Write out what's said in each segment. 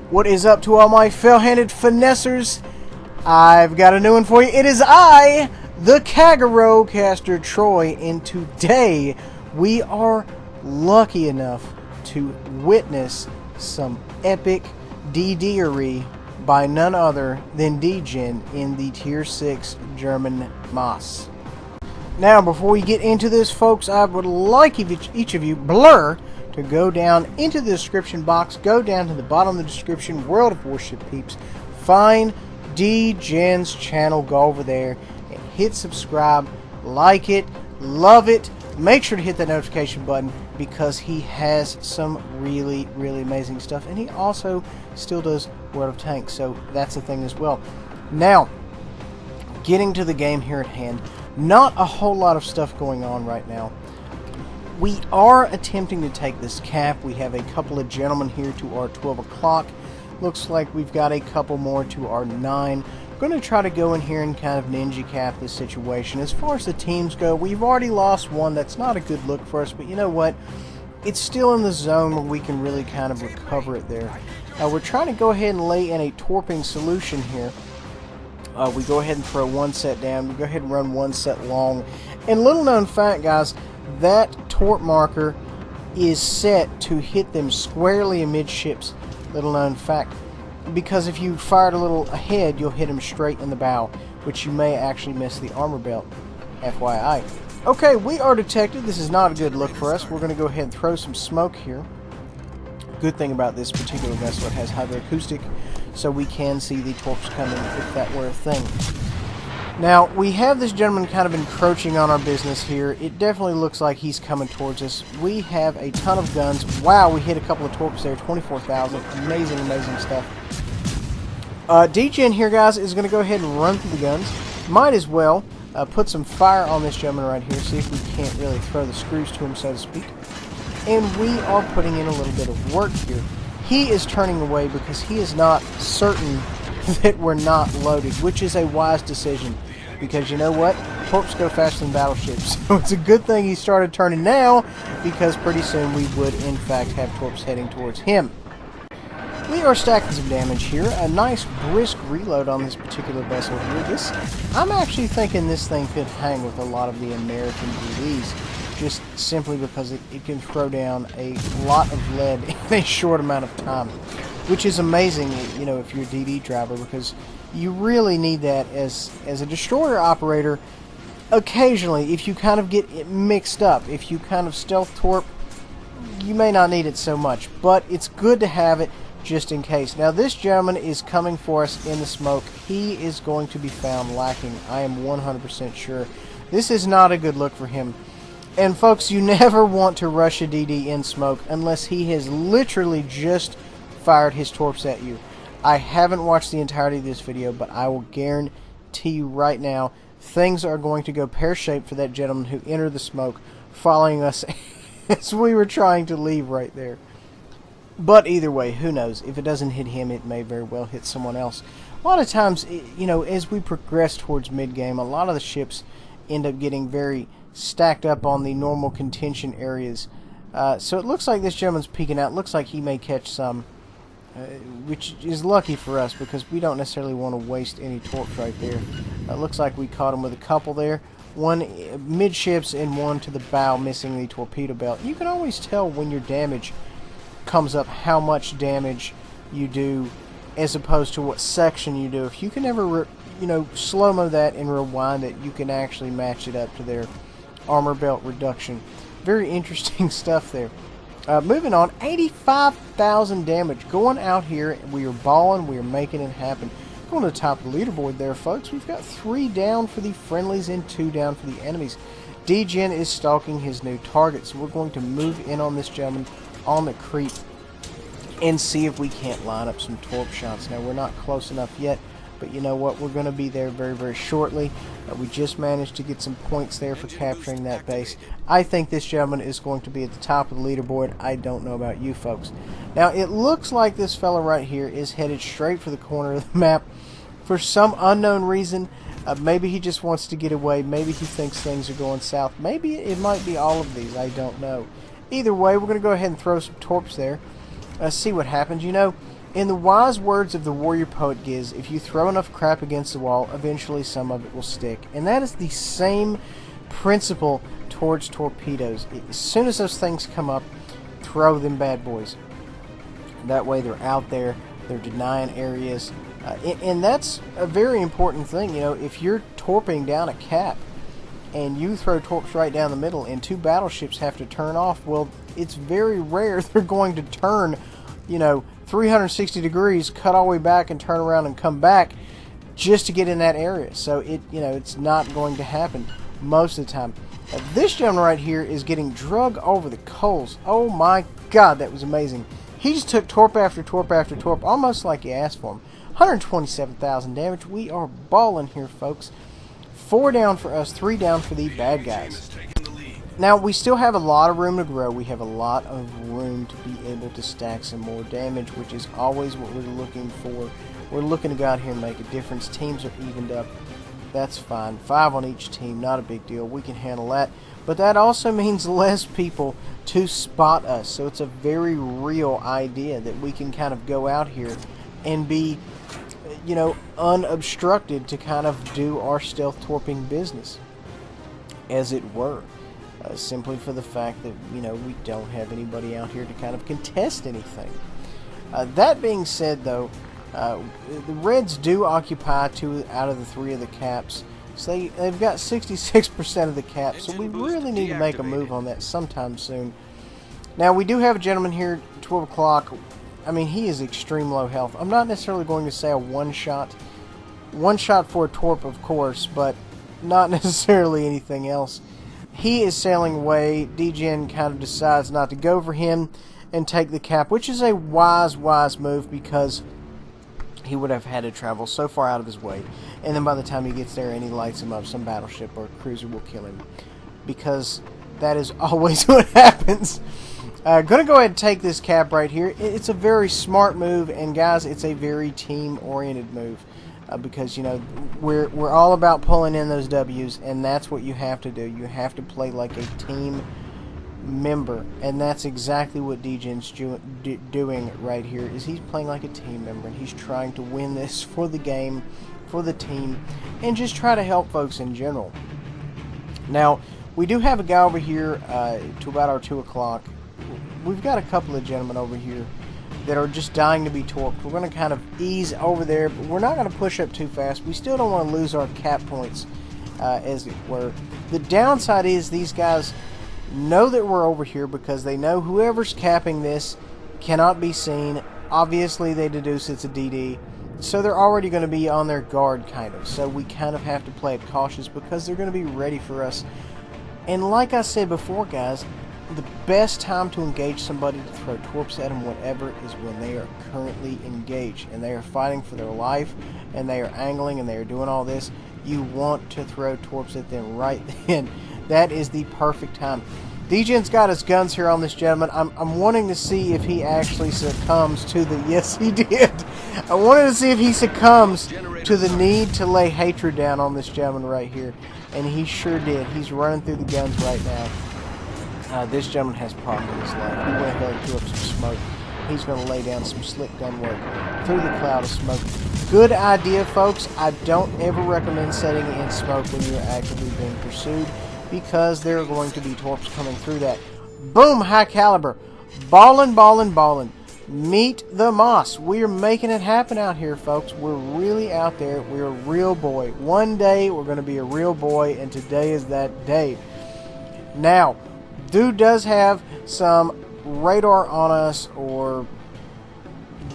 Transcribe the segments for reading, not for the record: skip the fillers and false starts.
What is up to all my fell-handed finessers? I've got a new one for you. It is I, the Kagero caster Troy, and today we are lucky enough to witness some epic DD-ery by none other than Dgen in the Tier 6 German Maas. Now, before we get into this, folks, I would like each of you to go down into the description box, go down to the bottom of the description, World of Warships peeps, find Dgen's channel, go over there and hit subscribe, like it, love it, make sure to hit that notification button because he has some really amazing stuff, and he also still does World of Tanks, so that's a thing as well. Now, getting to the game here at hand, not a whole lot of stuff going on right now. We are attempting to take this cap. We have a couple of gentlemen here to our 12 o'clock. Looks like we've got a couple more to our 9. I'm going to try to go in here and kind of ninja cap this situation. As far as the teams go, we've already lost one. That's not a good look for us, but you know what? It's still in the zone where we can really kind of recover it there. We're trying to go ahead and lay in a torping solution here. We go ahead and throw one set down. We go ahead and run one set long. And little known fact, guys, that torp marker is set to hit them squarely amidships. Little known fact, because if you fired a little ahead, you'll hit them straight in the bow, which you may actually miss the armor belt. FYI. Okay, we are detected. This is not a good look for us. We're going to go ahead and throw some smoke here. Good thing about this particular vessel, it has hydroacoustic, so we can see the torps coming if that were a thing. Now, we have this gentleman kind of encroaching on our business here. It definitely looks like he's coming towards us. We have a ton of guns. Wow, we hit a couple of torps there. 24,000. Amazing stuff. Dgen here, guys, is going to go ahead and run through the guns. Might as well put some fire on this gentleman right here, see if we can't really throw the screws to him, so to speak. And we are putting in a little bit of work here. He is turning away because he is not certain that we're not loaded, which is a wise decision. Because you know what? Torps go faster than battleships. So it's a good thing he started turning now, because pretty soon we would in fact have torps heading towards him. We are stacking some damage here. A nice brisk reload on this particular vessel here. I'm actually thinking this thing could hang with a lot of the American DDs, just simply because it can throw down a lot of lead in a short amount of time, which is amazing, you know, if you're a DD driver, because you really need that as a destroyer operator. Occasionally, if you kind of get mixed up, if you kind of stealth torp, you may not need it so much, but it's good to have it just in case. Now, this gentleman is coming for us in the smoke. He is going to be found lacking. I am 100% sure. This is not a good look for him. And folks, you never want to rush a DD in smoke unless he has literally just fired his torps at you. I haven't watched the entirety of this video, but I will guarantee you right now, things are going to go pear-shaped for that gentleman who entered the smoke, following us as we were trying to leave right there. But either way, who knows? If it doesn't hit him, it may very well hit someone else. A lot of times, you know, as we progress towards mid-game, a lot of the ships end up getting very stacked up on the normal contention areas. So it looks like this gentleman's peeking out. Looks like he may catch some, which is lucky for us because we don't necessarily want to waste any torps right there. Looks like we caught him with a couple there. One midships and one to the bow, missing the torpedo belt. You can always tell when your damage comes up how much damage you do as opposed to what section you do. If you can ever slow-mo that and rewind it, you can actually match it up to their armor belt reduction. Very interesting stuff there. Moving on, 85,000 damage. Going out here, we are balling, we are making it happen. Going to the top of the leaderboard there, folks. We've got 3 down for the friendlies and 2 down for the enemies. Dgen is stalking his new target, so we're going to move in on this gentleman on the creep and see if we can't line up some torp shots. Now, we're not close enough yet, but you know what? We're going to be there very shortly. We just managed to get some points there for capturing that base. I think this gentleman is going to be at the top of the leaderboard. I don't know about you folks. Now, it looks like this fella right here is headed straight for the corner of the map for some unknown reason. Maybe he just wants to get away. Maybe he thinks things are going south. Maybe it might be all of these. I don't know. Either way, we're going to go ahead and throw some torps there. See what happens. You know, In the wise words of the warrior poet Giz, if you throw enough crap against the wall, eventually some of it will stick. And that is the same principle towards torpedoes. As soon as those things come up, throw them bad boys. That way they're out there, they're denying areas. And that's a very important thing. You know, if you're torping down a cap and you throw torps right down the middle and 2 battleships have to turn off, well, it's very rare they're going to turn, you know, 360 degrees, cut all the way back and turn around and come back just to get in that area. So it's not going to happen most of the time. This gentleman right here is getting drug over the coals. Oh my God, that was amazing. He just took torp after torp after torp, almost like you asked for him. 127,000 damage. We are balling here, folks. 4 down for us, 3 down for the bad guys. Now, we still have a lot of room to grow. We have a lot of room to be able to stack some more damage, which is always what we're looking for. We're looking to go out here and make a difference. Teams are evened up. That's fine. 5 on each team, not a big deal. We can handle that. But that also means less people to spot us. So it's a very real idea that we can kind of go out here and be, you know, unobstructed to kind of do our stealth torping business, as it were. Simply for the fact that, you know, we don't have anybody out here to kind of contest anything. That being said, though, the Reds do occupy 2 out of the 3 of the caps. So they've got 66% of the caps. So we really need to make a move on that sometime soon. Now, we do have a gentleman here, 12 o'clock. I mean, he is extreme low health. I'm not necessarily going to say a one-shot. One-shot for a torp, of course, but not necessarily anything else. He is sailing away. Dgen kind of decides not to go for him and take the cap, which is a wise move because he would have had to travel so far out of his way. And then by the time he gets there and he lights him up, some battleship or cruiser will kill him. Because that is always what happens. Gonna go ahead and take this cap right here. It's a very smart move, and guys, it's a very team-oriented move. Because, you know, we're all about pulling in those W's, and that's what you have to do. You have to play like a team member, and that's exactly what Dgen's doing right here. Is he's playing like a team member, and he's trying to win this for the game, for the team, and just try to help folks in general. Now, we do have a guy over here to about our 2 o'clock. We've got a couple of gentlemen over here that are just dying to be torqued. We're going to kind of ease over there, but we're not going to push up too fast. We still don't want to lose our cap points, as it were. The downside is these guys know that we're over here because they know whoever's capping this cannot be seen. Obviously, they deduce it's a DD, so they're already going to be on their guard, kind of. So we kind of have to play it cautious because they're going to be ready for us. And like I said before, guys, the best time to engage somebody to throw torps at them, whatever, is when they are currently engaged and they are fighting for their life and they are angling and they are doing all this. You want to throw torps at them right then. That is the perfect time. Dgen's got his guns here on this gentleman. I'm wanting to see if he actually succumbs to the... Yes, he did. I wanted to see if he succumbs to the need to lay hatred down on this gentleman right here. And he sure did. He's running through the guns right now. This gentleman has problems in his life. He went ahead and threw up some smoke. He's going to lay down some slick gun work through the cloud of smoke. Good idea, folks. I don't ever recommend setting in smoke when you're actively being pursued because there are going to be torps coming through that. Boom! High caliber. Ballin', ballin', ballin'. Meet the Maas. We're making it happen out here, folks. We're really out there. We're a real boy. One day we're going to be a real boy, and today is that day. Now, dude does have some radar on us or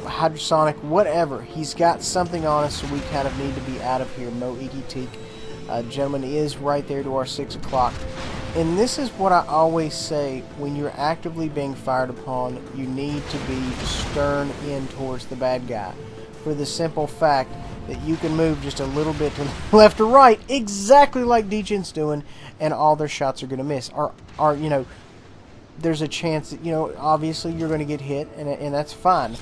hydrosonic, whatever. He's got something on us, so we kind of need to be out of here. Mo Iki Teak. Gentleman is right there to our 6 o'clock. And this is what I always say, when you're actively being fired upon, you need to be stern in towards the bad guy. For the simple fact that you can move just a little bit to the left or right, exactly like Dgen's doing, and all their shots are going to miss. Or, you know, there's a chance that, you know, obviously you're going to get hit, and that's fine.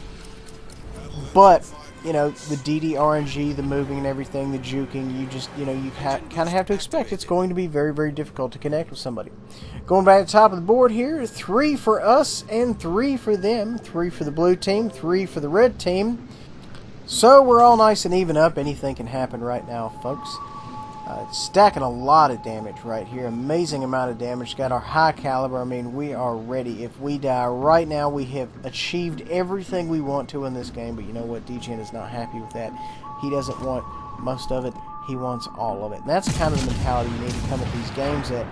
But you know, the DD RNG, the moving and everything, the juking, you just, you know, you kind of have to expect it's going to be very, very difficult to connect with somebody. Going back to the top of the board here, 3 for us and 3 for them. 3 for the blue team, 3 for the red team. So we're all nice and even up. Anything can happen right now, folks. Stacking a lot of damage right here. Amazing amount of damage. Got our high caliber. I mean, we are ready. If we die right now, we have achieved everything we want to in this game. But you know what? Dgen is not happy with that. He doesn't want most of it. He wants all of it. And that's kind of the mentality you need to come at these games at.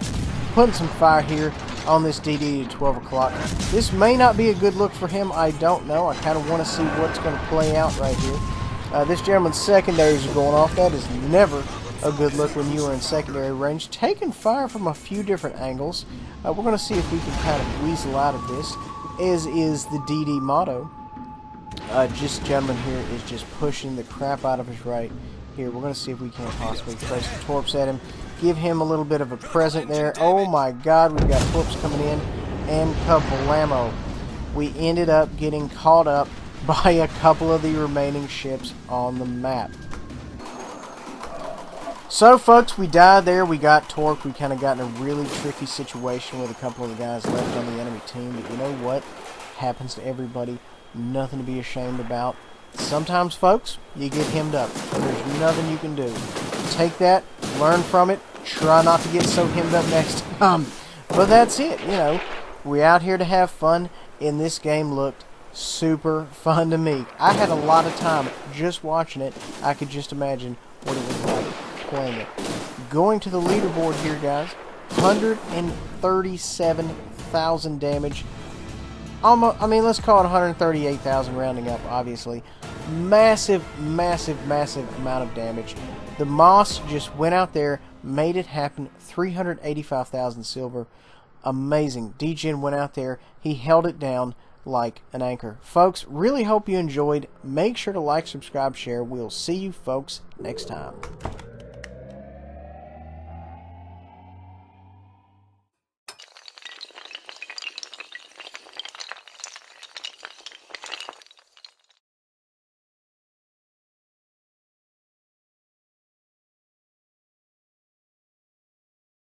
Putting some fire here on this DD to 12 o'clock. This may not be a good look for him. I don't know. I kind of want to see what's going to play out right here. This gentleman's secondaries are going off. That is never a good look when you are in secondary range. Taking fire from a few different angles. We're going to see if we can kind of weasel out of this, as is the DD motto. This gentleman here is just pushing the crap out of his right here. We're going to see if we can't possibly throw some torps at him. Give him a little bit of a present there. Oh my god, we've got torps coming in. And kablamo. We ended up getting caught up by a couple of the remaining ships on the map. So, folks, we died there. We got torqued. We kind of got in a really tricky situation with a couple of the guys left on the enemy team. But you know what? Happens to everybody. Nothing to be ashamed about. Sometimes, folks, you get hemmed up. There's nothing you can do. Take that, learn from it, try not to get so hemmed up next time. But that's it, you know. We're out here to have fun, and this game looked super fun to me. I had a lot of time just watching it. I could just imagine what it was like playing it. Going to the leaderboard here, guys. 137,000 damage. Almost, I mean, let's call it 138,000 rounding up, obviously. Massive, massive, massive amount of damage. The Maas just went out there, made it happen. 385,000 silver. Amazing. Dgen went out there. He held it down like an anchor. Folks, really hope you enjoyed. Make sure to like, subscribe, share. We'll see you folks next time.